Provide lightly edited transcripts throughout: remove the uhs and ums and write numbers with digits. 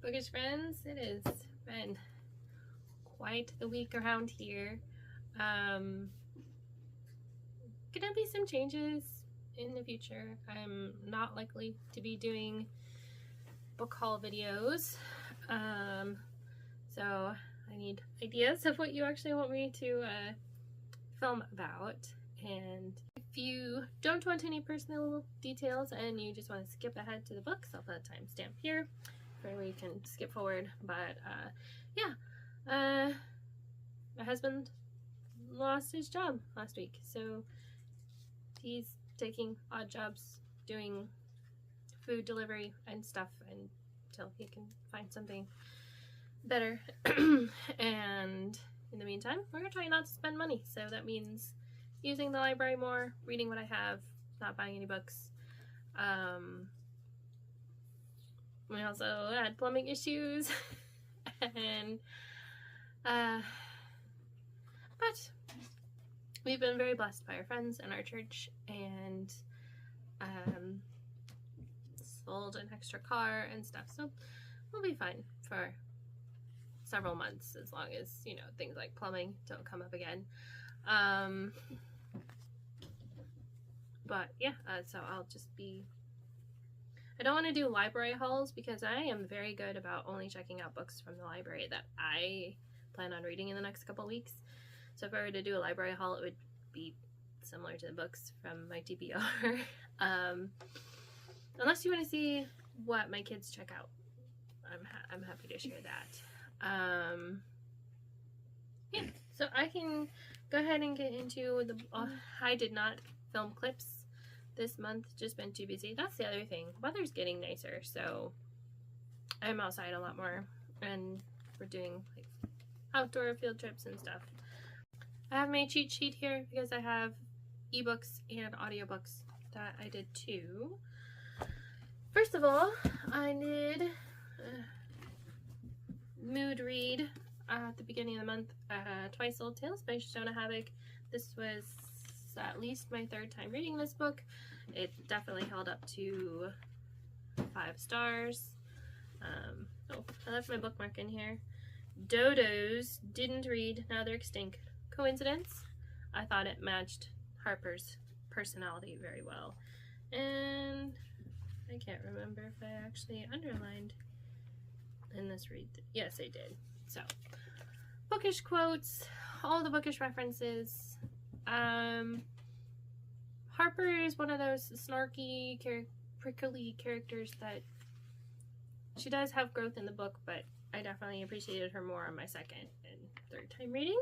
Bookish friends, it has been quite the week around here. Gonna be some changes in the future. I'm not likely to be doing book haul videos, so I need ideas of what you actually want me to film about. And if you don't want any personal details and you just want to skip ahead to the books, I'll put a timestamp here where we can skip forward. But yeah, my husband lost his job last week, so he's taking odd jobs doing food delivery and stuff until he can find something better. And in the meantime, we're gonna try not to spend money, so that means using the library more, reading what I have, not buying any books. We also had plumbing issues and but we've been very blessed by our friends and our church, and sold an extra car and stuff, so we'll be fine for several months, as long as, you know, things like plumbing don't come up again. But yeah, so I'll just be, I don't want to do library hauls because I am very good about only checking out books from the library that I plan on reading in the next couple weeks. So if I were to do a library haul, it would be similar to the books from my TBR. Unless you want to see what my kids check out, I'm happy to share that. Yeah, so I can go ahead and get into the, I did not film clips this month, just been too busy. That's the other thing, weather's getting nicer, so I'm outside a lot more, and we're doing like outdoor field trips and stuff. I have my cheat sheet here because I have ebooks and audiobooks that I did too. First of all, I did mood read at the beginning of the month, Twice Old Tales by Shona Havoc. This was at least my third time reading this book. It definitely held up to 5 stars. Oh, I left my bookmark in here. Dodos, didn't read, now they're extinct. Coincidence? I thought it matched Harper's personality very well. And I can't remember if I actually underlined in this read. Yes, I did. So, bookish quotes, all the bookish references. Harper is one of those snarky, prickly characters that she does have growth in the book, but I definitely appreciated her more on my second and third time reading.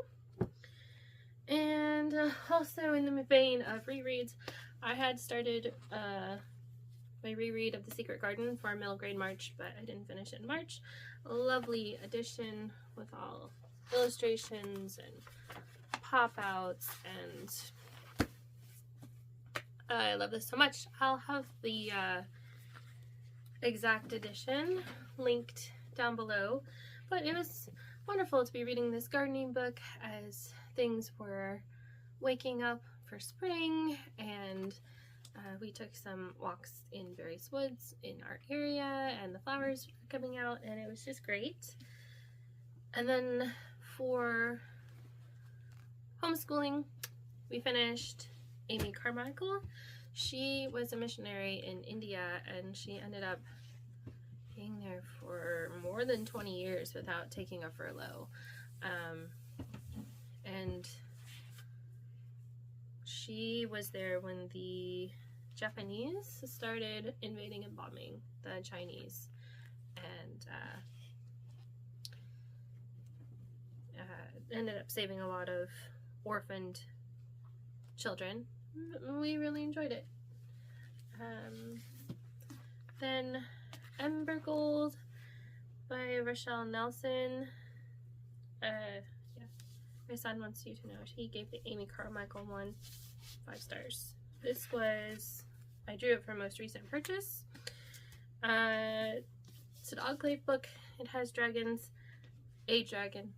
And also in the vein of rereads, I had started my reread of The Secret Garden for middle grade March, but I didn't finish it in March. A lovely edition with all illustrations and pop-outs, and I love this so much. I'll have the exact edition linked down below, but it was wonderful to be reading this gardening book as things were waking up for spring, and we took some walks in various woods in our area, and the flowers were coming out, and it was just great. And then for homeschooling, we finished Amy Carmichael. She was a missionary in India, and she ended up being there for more than 20 years without taking a furlough. And she was there when the Japanese started invading and bombing the Chinese, and ended up saving a lot of orphaned children. We really enjoyed it. Then Ember Gold by Rochelle Nelson. Yeah, my son wants you to know he gave the Amy Carmichael one 5 stars. This was, I drew it for most recent purchase. It's an Enclave book. It has dragons, a dragon.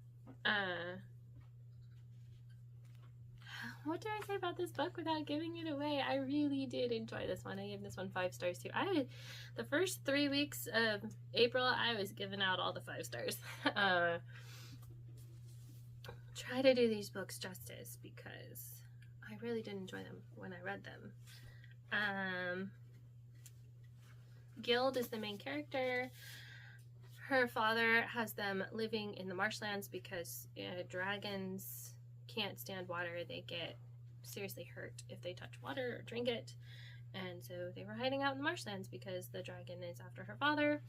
what did I say about this book without giving it away? I really did enjoy this one. I gave this one 5 stars too. The first 3 weeks of April, I was giving out all the 5 stars. Try to do these books justice because I really did enjoy them when I read them. Guild is the main character. Her father has them living in the marshlands because dragons can't stand water. They get seriously hurt if they touch water or drink it. And so they were hiding out in the marshlands because the dragon is after her father.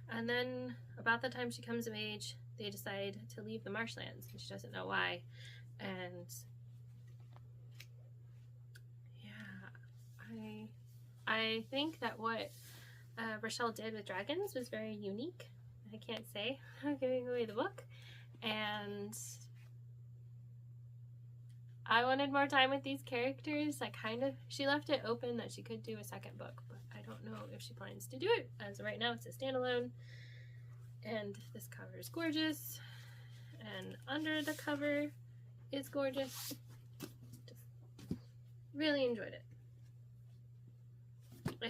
And then about the time she comes of age, they decide to leave the marshlands and she doesn't know why. And yeah, I think that what Rochelle did with dragons was very unique. I can't say I'm giving away the book, and I wanted more time with these characters. She left it open that she could do a second book, but I don't know if she plans to do it. As of right now, it's a standalone, and this cover is gorgeous, and under the cover is gorgeous. Just really enjoyed it.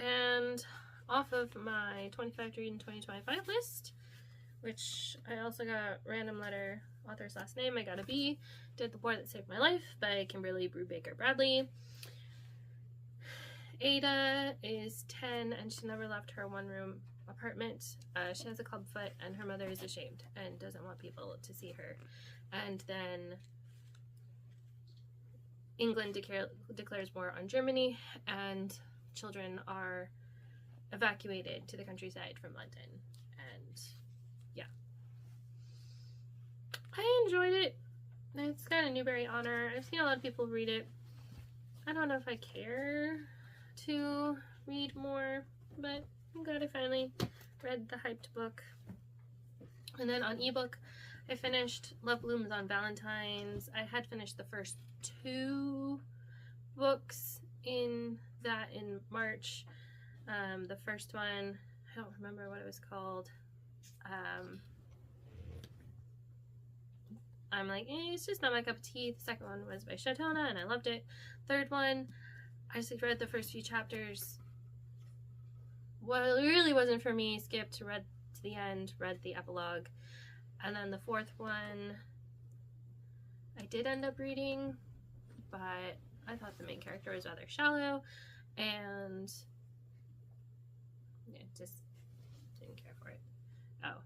And off of my 25 to read in 2025 list, which I also got random letter, author's last name, I got a B, did The Boy That Saved My Life by Kimberly Brubaker Bradley. Ada is 10 and she never left her one-room apartment. She has a club foot and her mother is ashamed and doesn't want people to see her. And then England declares war on Germany and children are evacuated to the countryside from London. And yeah, I enjoyed it. It's got a Newbery honor. I've seen a lot of people read it. I don't know if I care to read more, but I'm glad I finally read the hyped book. And then on ebook, I finished Love Blooms on Valentine's. I had finished the first 2 books in March. The first one, I don't remember what it was called. I'm like, it's just not my cup of tea. The second one was by Shatona and I loved it. Third one, I just read the first few chapters. Well, it really wasn't for me. Skipped, read to the end, read the epilogue. And then the fourth one, I did end up reading, but I thought the main character was rather shallow and yeah, just didn't care for it. Oh,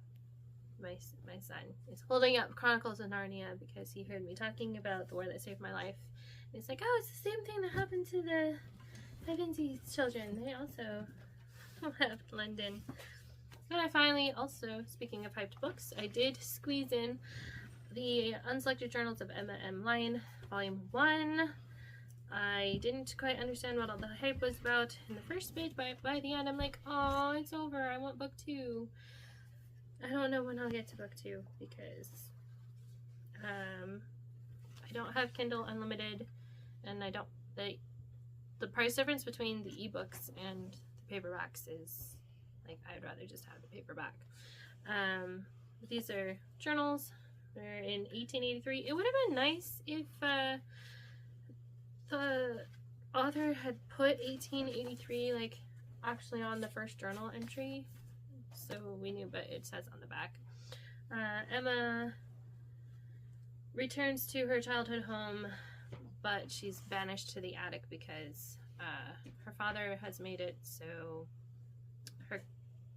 my son is holding up Chronicles of Narnia because he heard me talking about The War That Saved My Life. And he's like, oh, it's the same thing that happened to the Evansies children. They also left London. And I finally also, speaking of hyped books, I did squeeze in the Unselected Journals of Emma M. Lyon, Volume 1. I didn't quite understand what all the hype was about in the first bit, but by the end I'm like, oh, it's over. I want book 2. I don't know when I'll get to book 2 because I don't have Kindle Unlimited, and I don't, the price difference between the ebooks and the paperbacks is like, I'd rather just have the paperback. These are journals. They're in 1883. It would have been nice if the author had put 1883 like actually on the first journal entry, so we knew, but it says on the back. Emma returns to her childhood home, but she's banished to the attic because her father has made it so her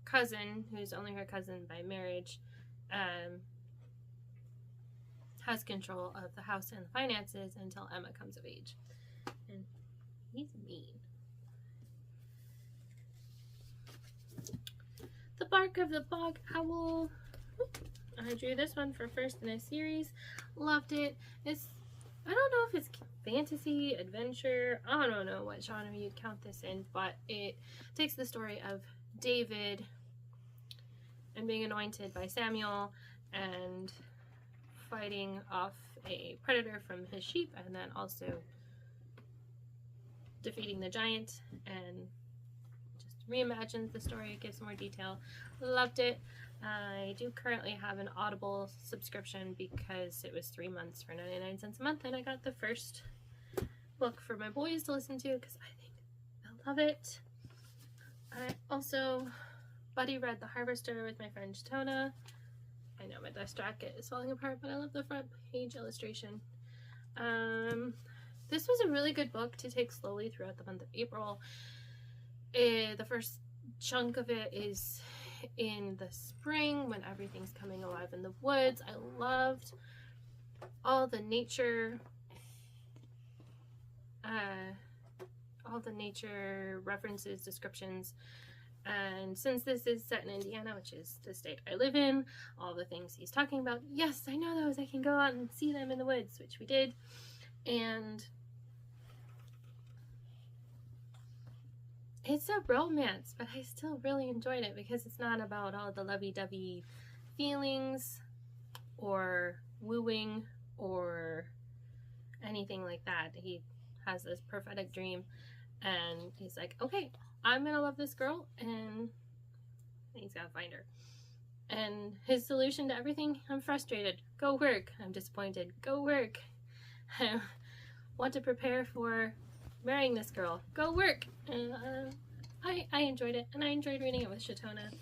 cousin, who's only her cousin by marriage, has control of the house and the finances until Emma comes of age. And he's mean. The Bark of the Bog Owl. I drew this one for first in a series. Loved it. I don't know if it's fantasy, adventure, I don't know what genre you'd count this in, but it takes the story of David and being anointed by Samuel and fighting off a predator from his sheep, and then also defeating the giant, and just reimagines the story. It gives more detail. Loved it. I do currently have an Audible subscription because it was 3 months for 99 cents a month, and I got the first book for my boys to listen to because I think they'll love it. I also buddy read The Harvester with my friend Shatona. I know my dust jacket is falling apart, but I love the front page illustration. This was a really good book to take slowly throughout the month of April. The first chunk of it is in the spring when everything's coming alive in the woods. I loved all the nature references, descriptions, and since this is set in Indiana, which is the state I live in, all the things he's talking about, yes, I know those. I can go out and see them in the woods, which we did. And it's a romance, but I still really enjoyed it because it's not about all the lovey-dovey feelings or wooing or anything like that. He has this prophetic dream and he's like, okay, I'm gonna love this girl, and he's gotta find her. And his solution to everything: I'm frustrated, go work. I'm disappointed, go work. I want to prepare for marrying this girl, go work. And I enjoyed it, and I enjoyed reading it with Shatona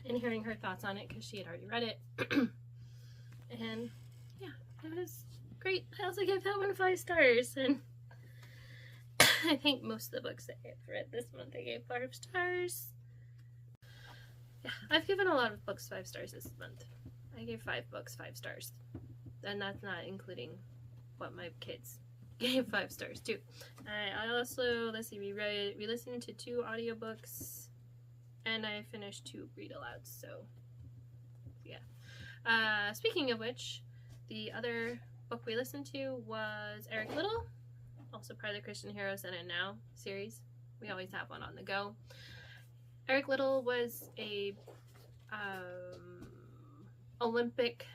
and hearing her thoughts on it because she had already read it. And yeah, it was great. I also gave that one 5 stars, and I think most of the books that I've read this month I gave 5 stars. Yeah, I've given a lot of books 5 stars this month. I gave 5 books 5 stars. And that's not including what my kids gave 5 stars too. I also, let's see, we listened to 2 audiobooks and I finished 2 read alouds, so yeah. Speaking of which, the other book we listened to was Eric Liddell, also part of the Christian Heroes Then and Now series. We always have one on the go. Eric Liddell was a Olympic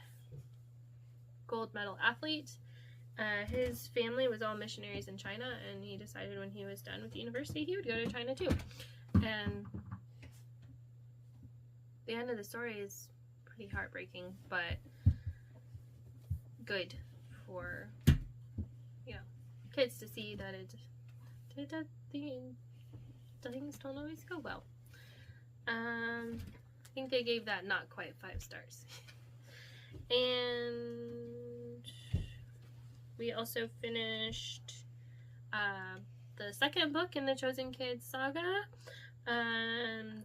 gold medal athlete. His family was all missionaries in China, and he decided when he was done with the university he would go to China too. And the end of the story is pretty heartbreaking, but good for, you know, kids to see that things don't always go well. I think they gave that not quite 5 stars. And we also finished the second book in the Chosen Kids saga.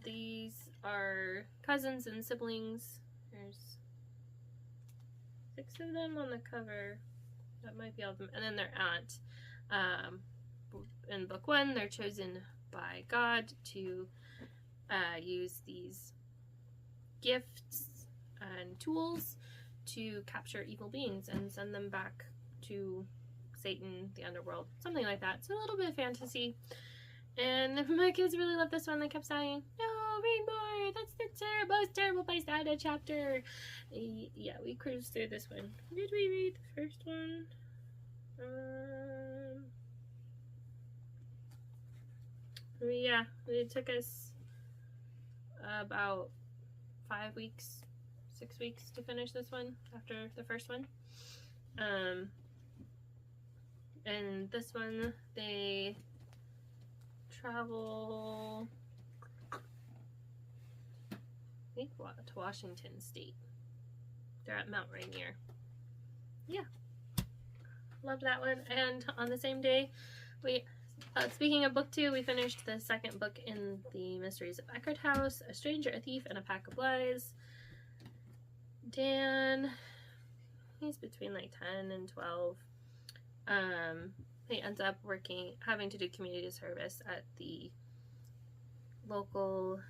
These are cousins and siblings. There's 6 of them on the cover. That might be all of them. And then their aunt. In book 1, they're chosen by God to use these gifts and tools to capture evil beings and send them back to Satan, the underworld, something like that. So a little bit of fantasy. And my kids really loved this one. They kept saying, no, read more, that's the most terrible place to add a chapter. Yeah, we cruised through this one. Did we read the first one? Yeah, it took us about 5 weeks, 6 weeks to finish this one after the first one. And this one, they travel, I think, to Washington State. They're at Mount Rainier. Yeah, loved that one. And on the same day, we speaking of book 2, we finished the second book in the Mysteries of Eckert House, A Stranger, a Thief, and a Pack of Lies. Dan, he's between like 10 and 12. He ends up having to do community service at the local,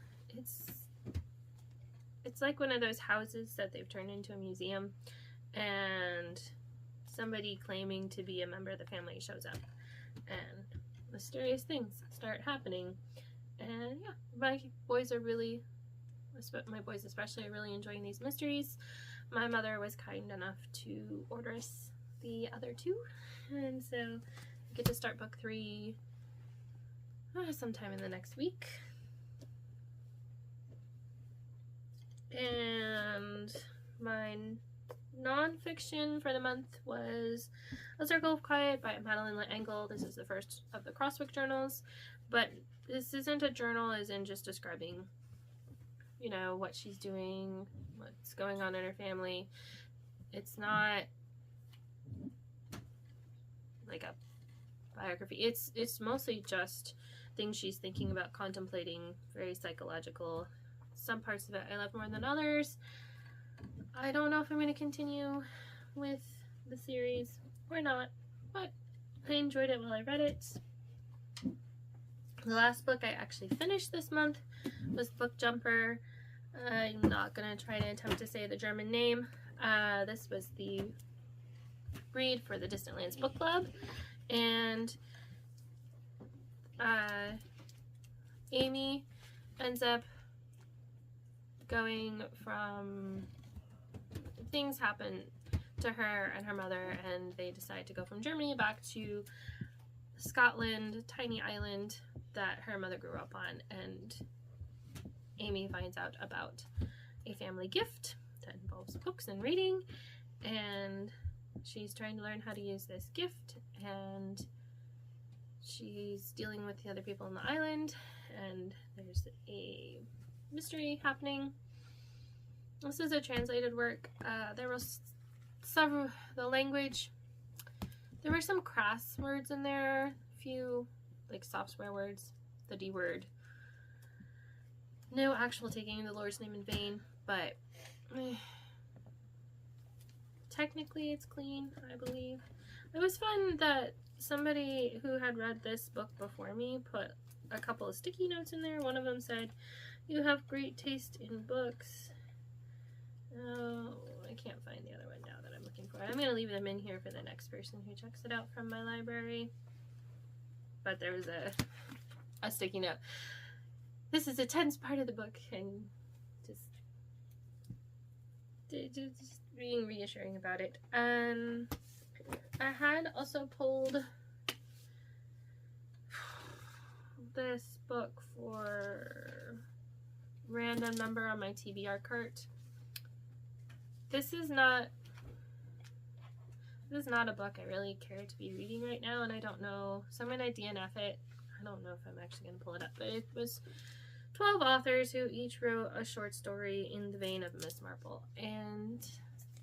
it's like one of those houses that they've turned into a museum, and somebody claiming to be a member of the family shows up, and mysterious things start happening. And yeah, my boys especially are really enjoying these mysteries. My mother was kind enough to order us the other 2, and so I get to start book 3 sometime in the next week. And my nonfiction for the month was A Circle of Quiet by Madeline L'Engle. This is the first of the Crosswick journals, but this isn't a journal as in just describing, you know, what she's doing, what's going on in her family. It's not like a biography. It's mostly just things she's thinking about, contemplating, very psychological. Some parts of it I love more than others. I don't know if I'm going to continue with the series or not, but I enjoyed it while I read it. The last book I actually finished this month was Book Jumper. I'm not going to try to attempt to say the German name. This was the read for the Distant Lands Book Club, and Amy ends up going from, things happen to her and her mother, and they decide to go from Germany back to Scotland, tiny island that her mother grew up on, and Amy finds out about a family gift that involves books and reading, and she's trying to learn how to use this gift, and she's dealing with the other people on the island, and there's a mystery happening. This is a translated work. There was the language, there were some crass words in there, a few like soft swear words, the D word. No actual taking the Lord's name in vain, but technically it's clean, I believe. It was fun that somebody who had read this book before me put a couple of sticky notes in there. One of them said, "You have great taste in books." Oh, I can't find the other one now that I'm looking for. I'm going to leave them in here for the next person who checks it out from my library. But there was a sticky note. This is a tense part of the book, and just being reassuring about it. I had also pulled this book for random number on my TBR cart. This is not a book I really care to be reading right now, and I don't know, so I'm going to DNF it. I don't know if I'm actually going to pull it up, but it was 12 authors who each wrote a short story in the vein of Miss Marple. And,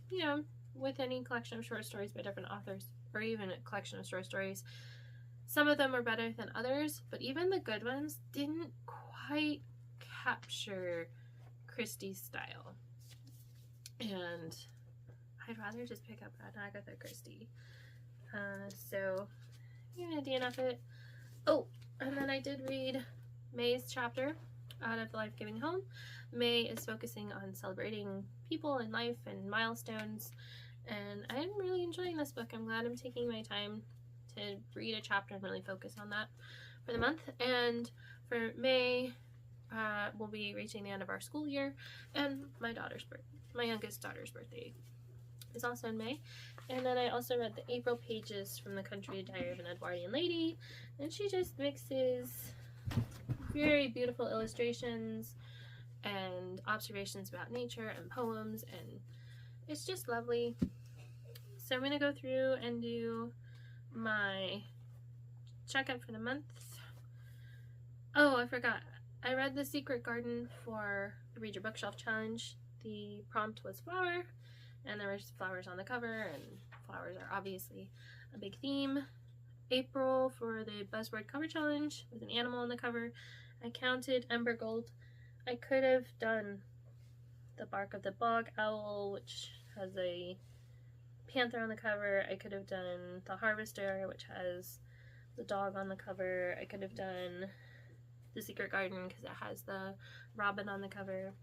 you know, with any collection of short stories by different authors, or even a collection of short stories, some of them are better than others, but even the good ones didn't quite capture Christie's style. And I'd rather just pick up an Agatha Christie. So I'm gonna DNF it. Oh, and then I did read May's chapter out of The Life-Giving Home. May is focusing on celebrating people in life and milestones, and I'm really enjoying this book. I'm glad I'm taking my time to read a chapter and really focus on that for the month. And for May, we'll be reaching the end of our school year, and my youngest daughter's birthday is also in May. And then I also read the April pages from The Country Diary of an Edwardian Lady, and she just mixes very beautiful illustrations and observations about nature and poems, and it's just lovely. So I'm going to go through and do my checkup for the month. Oh, I forgot. I read The Secret Garden for the Read Your Bookshelf Challenge. The prompt was flower, and there were flowers on the cover, and flowers are obviously a big theme. April for the Buzzword Cover Challenge with an animal on the cover. I counted Ember Gold. I could have done The Bark of the Bog Owl, which has a panther on the cover. I could have done The Harvester, which has the dog on the cover. I could have done The Secret Garden because it has the robin on the cover.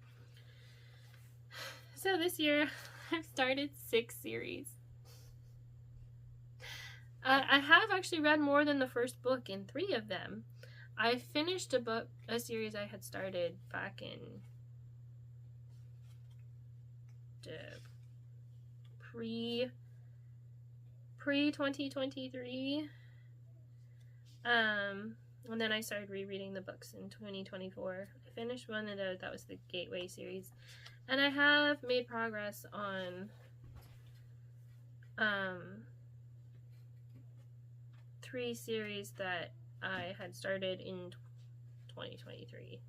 So this year I've started 6 series. I have actually read more than the first book in 3 of them. I finished a series I had started back in pre-2023. And then I started rereading the books in 2024. I finished one of those, that was the Gateway series. And I have made progress on 3 series that I had started in 2023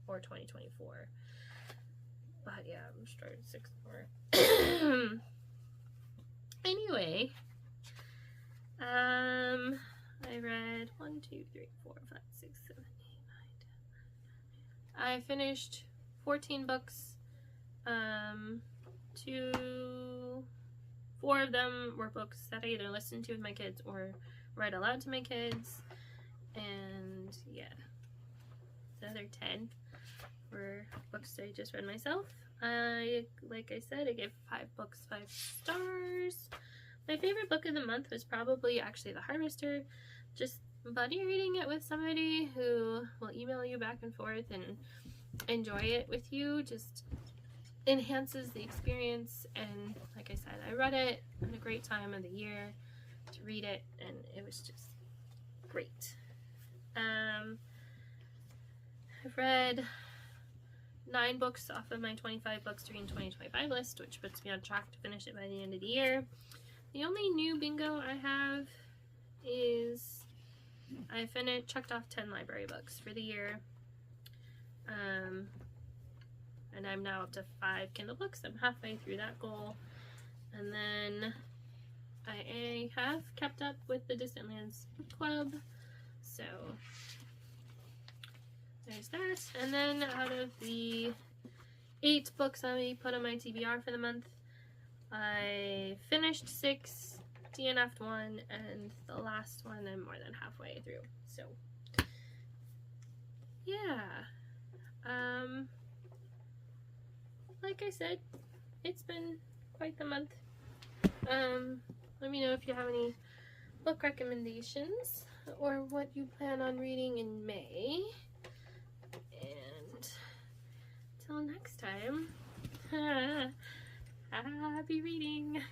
or 2024. But yeah, I'm started 6 more. Anyway, I read 1, 2, 3, 4, 5, 6, 7, 8, 9, 10. I finished 14 books. 4 of them were books that I either listened to with my kids or read aloud to my kids. And yeah, the other 10 were books I just read myself. Like I said, I gave 5 books 5 stars. My favorite book of the month was probably actually The Harvester. Just buddy reading it with somebody who will email you back and forth and enjoy it with you just enhances the experience. And like I said, I read it at a great time of the year to read it, and it was just great. I've read 9 books off of my 25 books to read in 2025 list, which puts me on track to finish it by the end of the year. The only new bingo I have is I checked off 10 library books for the year. And I'm now up to 5 Kindle books. I'm halfway through that goal. And then I have kept up with the Distant Lands Book Club. So there's that. And then out of the 8 books I put on my TBR for the month, I finished 6, DNF'd 1, and the last one I'm more than halfway through. So yeah. Like I said, it's been quite the month. Let me know if you have any book recommendations or what you plan on reading in May. And till next time, happy reading!